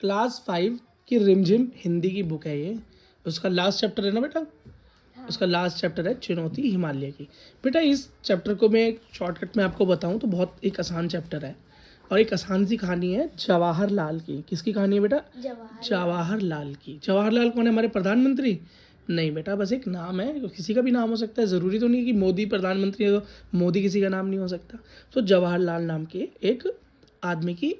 Class 5 की रिमझिम हिंदी की बुक है ये। उसका लास्ट चैप्टर है ना बेटा, उसका लास्ट चैप्टर है चुनौती हिमालय की। बेटा इस चैप्टर को मैं शॉर्टकट में आपको बताऊं तो बहुत एक आसान चैप्टर है और एक आसान सी कहानी है जवाहरलाल की। किसकी कहानी है बेटा? जवाहरलाल की। जवाहरलाल कौन है? हमारे प्रधानमंत्री? नहीं बेटा, बस एक नाम है, किसी का भी नाम हो सकता है, ज़रूरी तो नहीं कि मोदी प्रधानमंत्री है तो मोदी किसी का नाम नहीं हो सकता। तो जवाहरलाल नाम के एक आदमी की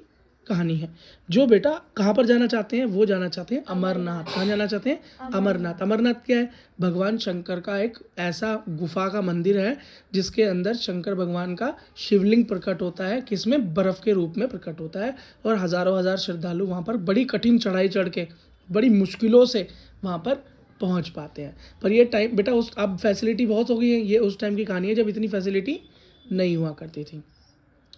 कहानी है जो बेटा कहाँ पर जाना चाहते हैं? वो जाना चाहते हैं अमरनाथ। कहाँ जाना चाहते हैं? अमरनाथ। अमरनाथ क्या है? भगवान शंकर का एक ऐसा गुफा का मंदिर है जिसके अंदर शंकर भगवान का शिवलिंग प्रकट होता है, किसमें? बर्फ़ के रूप में प्रकट होता है। और हज़ारों हज़ार श्रद्धालु वहाँ पर बड़ी कठिन चढ़ाई चढ़ के बड़ी मुश्किलों से वहाँ पर पहुँच पाते हैं। पर ये टाइम बेटा उस अब फैसिलिटी बहुत हो गई है, ये उस टाइम की कहानी है जब इतनी फैसिलिटी नहीं हुआ करती थी।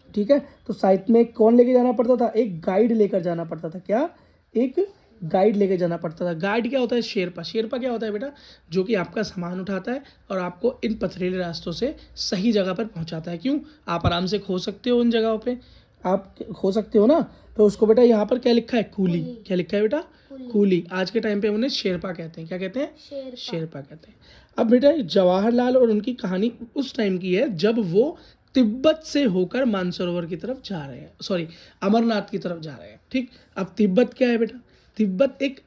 ठीक है, तो साइट में कौन लेके जाना पड़ता था? एक गाइड लेकर जाना पड़ता था। क्या? एक गाइड लेके जाना पड़ता था। गाइड क्या होता है? शेरपा। शेरपा क्या होता है बेटा? जो कि आपका सामान उठाता है और आपको इन पथरीले रास्तों से सही जगह पर पहुंचाता है। क्यों? आप आराम से खो सकते हो उन जगहों पे, आप खो सकते हो ना। तो उसको बेटा यहाँ पर क्या लिखा है? कूली। क्या लिखा है बेटा? कूली। आज के टाइम पे उन्हें शेरपा कहते हैं। क्या कहते हैं? शेरपा कहते हैं। अब बेटा जवाहरलाल और उनकी कहानी उस टाइम की है जब वो तिब्बत से होकर मानसरोवर की तरफ जा रहे हैं, सॉरी अमरनाथ की तरफ जा रहे हैं। ठीक, अब तिब्बत क्या है बेटा? तिब्बत एक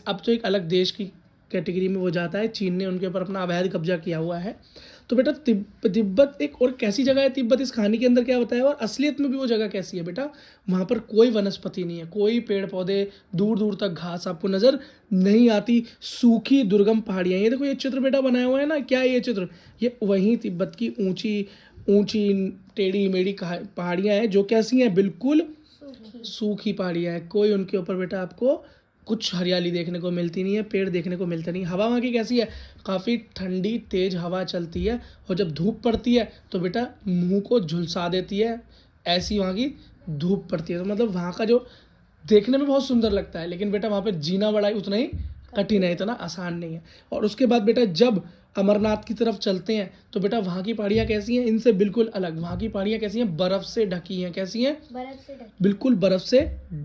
अब तो एक अलग देश की कैटेगरी में वो जाता है, चीन ने उनके ऊपर अपना अवैध कब्जा किया हुआ है। तो बेटा तिब्बत एक और कैसी जगह है तिब्बत? इस कहानी के अंदर क्या बताया और असलियत में भी वो जगह कैसी है बेटा? वहाँ पर कोई वनस्पति नहीं है, कोई पेड़ पौधे, दूर दूर तक घास आपको नज़र नहीं आती, सूखी दुर्गम पहाड़ियाँ। ये देखो ये चित्र बेटा बनाया हुआ है ना, क्या है ये चित्र? ये वहीं तिब्बत की ऊंची ऊंची टेढ़ी मेढ़ी पहाड़ियाँ हैं जो कैसी हैं? बिल्कुल सूखी पहाड़ियाँ हैं। कोई उनके ऊपर बेटा आपको कुछ हरियाली देखने को मिलती नहीं है, पेड़ देखने को मिलते नहीं। हवा वहाँ की कैसी है? काफ़ी ठंडी तेज हवा चलती है और जब धूप पड़ती है तो बेटा मुंह को झुलसा देती है, ऐसी वहाँ की धूप पड़ती है। तो मतलब वहाँ का जो देखने में बहुत सुंदर लगता है, लेकिन बेटा वहाँ पे जीना बड़ा ही उतना ही कठिन है, इतना आसान नहीं है। और उसके बाद बेटा जब अमरनाथ की तरफ चलते हैं तो बेटा वहाँ की पहाड़ियाँ कैसी हैं? इनसे बिल्कुल अलग। वहाँ की पहाड़ियाँ कैसी हैं? बर्फ़ से ढकी हैं। कैसी हैं? बर्फ से ढकी, बिल्कुल बर्फ़ से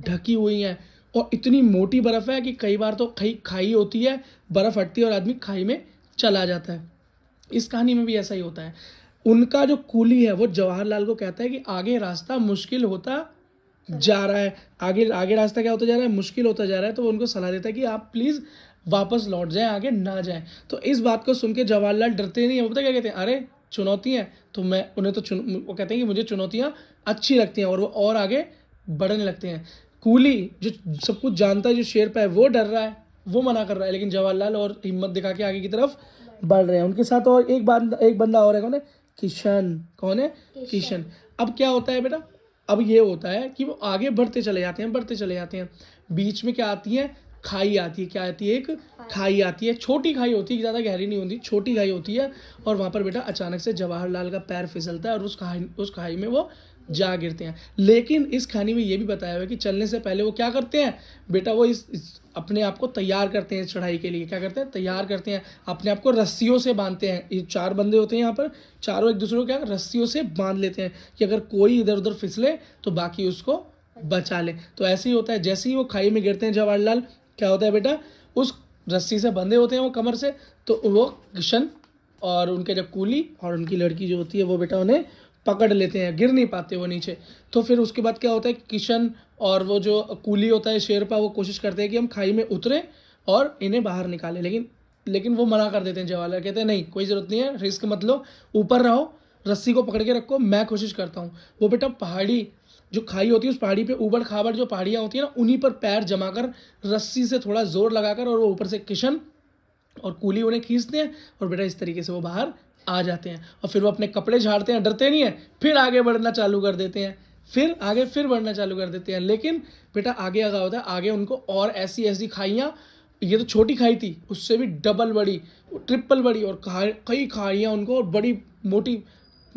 ढकी हुई हैं। और इतनी मोटी बर्फ़ है कि कई बार तो खाई होती है, बर्फ़ हटती है और आदमी खाई में चला जाता है। इस कहानी में भी ऐसा ही होता है। उनका जो कूली है वो जवाहरलाल को कहता है कि आगे रास्ता मुश्किल होता जा रहा है, आगे आगे रास्ता क्या होता जा रहा है? मुश्किल होता जा रहा है। तो वो उनको सलाह देता है कि आप प्लीज़ वापस लौट जाएं, आगे ना जाएं। तो इस बात को सुन के जवाहरलाल डरते नहीं है। वो पता क्या कहते हैं? अरे चुनौती है तो मैं उन्हें तो वो कहते हैं कि मुझे चुनौतियाँ अच्छी लगती हैं, और वो और आगे बढ़ने लगते हैं। कूली जो सब कुछ जानता है, जो शेरपा है, वो डर रहा है, वो मना कर रहा है, लेकिन जवाहरलाल और हिम्मत दिखा के आगे की तरफ बढ़ रहे हैं। उनके साथ और एक बंदा और है। कौन है? किशन। कौन है? किशन। अब क्या होता है बेटा? अब ये होता है कि वो आगे बढ़ते चले जाते हैं, बढ़ते चले जाते हैं। बीच में क्या आती है? खाई आती है। क्या आती है? एक खाई आती है। छोटी खाई होती है, ज़्यादा गहरी नहीं होती, छोटी खाई होती है। और वहाँ पर बेटा अचानक से जवाहरलाल का पैर फिसलता है और उस खाई में वो जा गिरते हैं। लेकिन इस कहानी में ये भी बताया हुआ है कि चलने से पहले वो क्या करते हैं बेटा? वो इस अपने आप को तैयार करते हैं इस चढ़ाई के लिए। क्या करते हैं? तैयार करते हैं, अपने आप को रस्सियों से बांधते हैं। ये 4 बंदे होते हैं यहाँ पर, चारों एक दूसरे को क्या रस्सियों से बांध लेते हैं कि अगर कोई इधर उधर फिसले तो बाकी उसको बचा ले। तो ऐसे ही होता है, जैसे ही वो खाई में गिरते हैं जवाहरलाल, क्या होता है बेटा? उस रस्सी से बंधे होते हैं वो कमर से, तो वो किशन और उनके जो कूली और उनकी लड़की जो होती है वो बेटा उन्हें पकड़ लेते हैं, गिर नहीं पाते वो नीचे। तो फिर उसके बाद क्या होता है? किशन और वो जो कूली होता है शेरपा, वो कोशिश करते हैं कि हम खाई में उतरें और इन्हें बाहर निकालें, लेकिन वो मना कर देते हैं। जवाहरलाल कहते हैं नहीं, कोई ज़रूरत नहीं है, रिस्क मत लो, ऊपर रहो, रस्सी को पकड़ के रखो, मैं कोशिश करता हूँ। वो बेटा पहाड़ी जो खाई होती है, उस पहाड़ी पे ऊबड़ खाबड़ जो पहाड़ियाँ होती है ना, उन्हीं पर पैर जमाकर रस्सी से थोड़ा जोर लगाकर, और वो ऊपर से किशन और कूली उन्हें खींचते हैं और बेटा इस तरीके से वो बाहर आ जाते हैं। और फिर वो अपने कपड़े झाड़ते हैं, डरते नहीं है, फिर आगे बढ़ना चालू कर देते हैं, फिर बढ़ना चालू कर देते हैं। लेकिन बेटा आगे आगा होता है, आगे उनको और ऐसी ऐसी खाइयाँ, ये तो छोटी खाई थी, उससे भी डबल बड़ी, ट्रिपल बड़ी, और कई खाइयाँ उनको, और बड़ी मोटी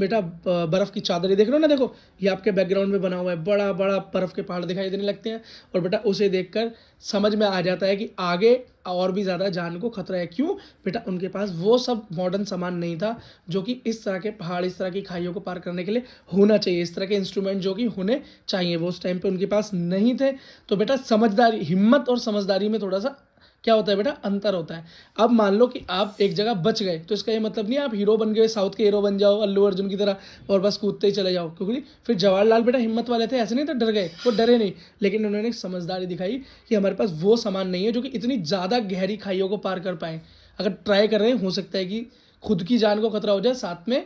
बेटा बर्फ़ की चादर ये देख रहे हो ना, देखो ये आपके बैकग्राउंड में बना हुआ है, बड़ा बड़ा बर्फ़ के पहाड़ दिखाई देने लगते हैं। और बेटा उसे देखकर समझ में आ जाता है कि आगे और भी ज़्यादा जान को खतरा है। क्यों बेटा? उनके पास वो सब मॉडर्न सामान नहीं था जो कि इस तरह के पहाड़, इस तरह की खाइयों को पार करने के लिए होना चाहिए, इस तरह के इंस्ट्रूमेंट जो कि होने चाहिए वो उस टाइम पे उनके पास नहीं थे। तो बेटा समझदारी, हिम्मत और समझदारी में थोड़ा सा क्या होता है बेटा, अंतर होता है। अब मान लो कि आप एक जगह बच गए, तो इसका ये मतलब नहीं आप हीरो बन गए, साउथ के हीरो बन जाओ अल्लू अर्जुन की तरह और बस कूदते ही चले जाओ। क्योंकि फिर जवाहरलाल बेटा हिम्मत वाले थे, ऐसे नहीं था डर गए, वो डरे नहीं, लेकिन उन्होंने समझदारी दिखाई कि हमारे पास वो सामान नहीं है जो कि इतनी ज़्यादा गहरी खाइयों को पार कर पाए। अगर ट्राई कर रहे हैं, हो सकता है कि खुद की जान को खतरा हो जाए, साथ में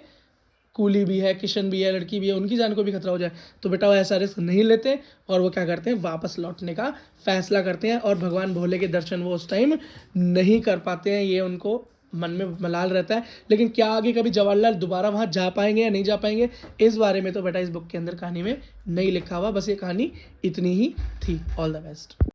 कूली भी है, किशन भी है, लड़की भी है, उनकी जान को भी खतरा हो जाए। तो बेटा वो ऐसा रिस्क नहीं लेते और वो क्या करते हैं, वापस लौटने का फैसला करते हैं। और भगवान भोले के दर्शन वो उस टाइम नहीं कर पाते हैं, ये उनको मन में मलाल रहता है। लेकिन क्या आगे कभी जवाहरलाल दोबारा वहाँ जा पाएंगे या नहीं जा पाएंगे, इस बारे में तो बेटा इस बुक के अंदर कहानी में नहीं लिखा हुआ, बस ये कहानी इतनी ही थी। All the best.